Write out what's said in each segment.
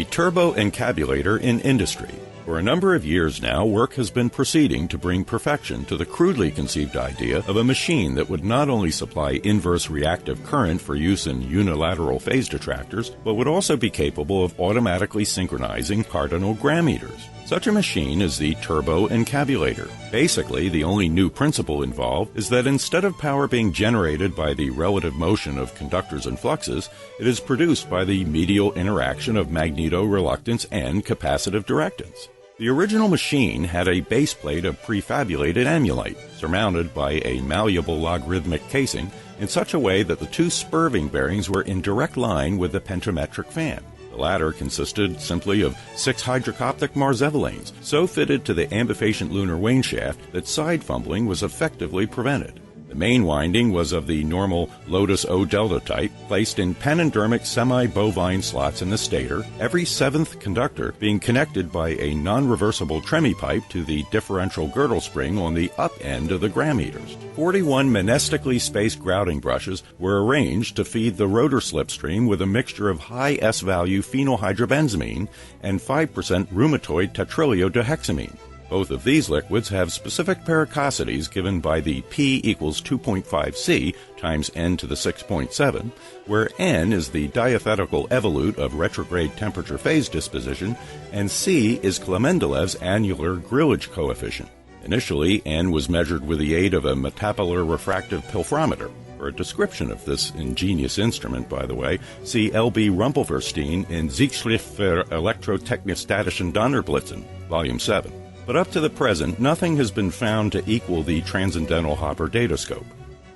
Turbo-Encabulator in industry. For a number of years now, work has been proceeding to bring perfection to the crudely conceived idea of a machine that would not only supply inverse reactive current for use in unilateral phase detractors, but would also be capable of automatically synchronizing cardinal gram meters. Such a machine is the Turbo-Encabulator. Basically, the only new principle involved is that instead of power being generated by the relative motion of conductors and fluxes, it is produced by the medial interaction of magneto-reluctance and capacitive directance. The original machine had a base plate of prefabulated amulite, surmounted by a malleable logarithmic casing in such a way that the two spurving bearings were in direct line with the pentametric fan. The latter consisted simply of 6 hydrocoptic Marzevelanes, so fitted to the ambifacient lunar wane shaft that side fumbling was effectively prevented. The main winding was of the normal Lotus O delta type, placed in panendermic semi-bovine slots in the stator, every 7th conductor being connected by a non-reversible Tremi pipe to the differential girdle spring on the up end of the gram meters. 41 monastically spaced grouting brushes were arranged to feed the rotor slipstream with a mixture of high S-value phenylhydrobenzamine and 5% rheumatoid tetryliodihexamine. Both of these liquids have specific pericosities given by the P equals 2.5 C times n to the 6.7, where n is the diathetical evolute of retrograde temperature phase disposition, and C is Clemendalev's annular grillage coefficient. Initially, n was measured with the aid of a metapolar refractive pilfrometer. For a description of this ingenious instrument, by the way, see L.B. Rumpelverstein in Zeitschrift für Elektrotechnisch-Statischen Donnerblitzen, Volume 7. But up to the present, nothing has been found to equal the transcendental Hopper datascope.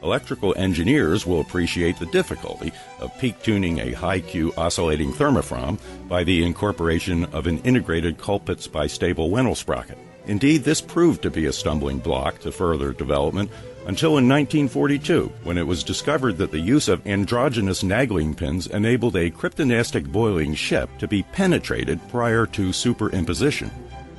Electrical engineers will appreciate the difficulty of peak tuning a high-Q oscillating thermofrom by the incorporation of an integrated Colpitts bistable Wendel sprocket. Indeed, this proved to be a stumbling block to further development until in 1942, when it was discovered that the use of androgynous nagling pins enabled a cryptonastic boiling ship to be penetrated prior to superimposition.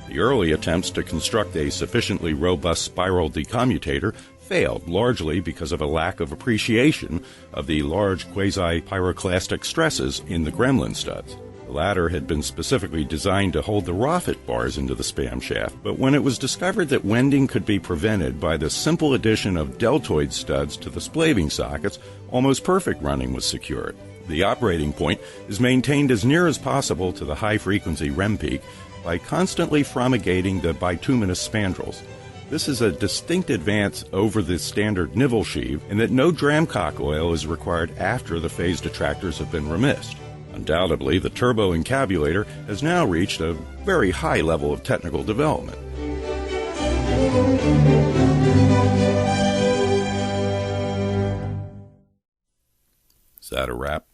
The early attempts to construct a sufficiently robust spiral decommutator failed largely because of a lack of appreciation of the large quasi-pyroclastic stresses in the gremlin studs. The latter had been specifically designed to hold the Roffet bars into the spam shaft, but when it was discovered that wending could be prevented by the simple addition of deltoid studs to the splaving sockets, almost perfect running was secured. The operating point is maintained as near as possible to the high-frequency REM peak by constantly fromigating the bituminous spandrels. This is a distinct advance over the standard nivell sheave in that no Dramcock oil is required after the phase detractors have been remissed. Undoubtedly, the Turbo-Encabulator has now reached a very high level of technical development. Is that a wrap?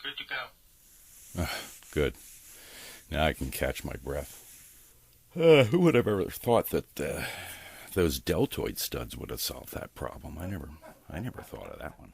Good to go. Good. Now I can catch my breath. Who would have ever thought that those deltoid studs would have solved that problem? I never thought of that one.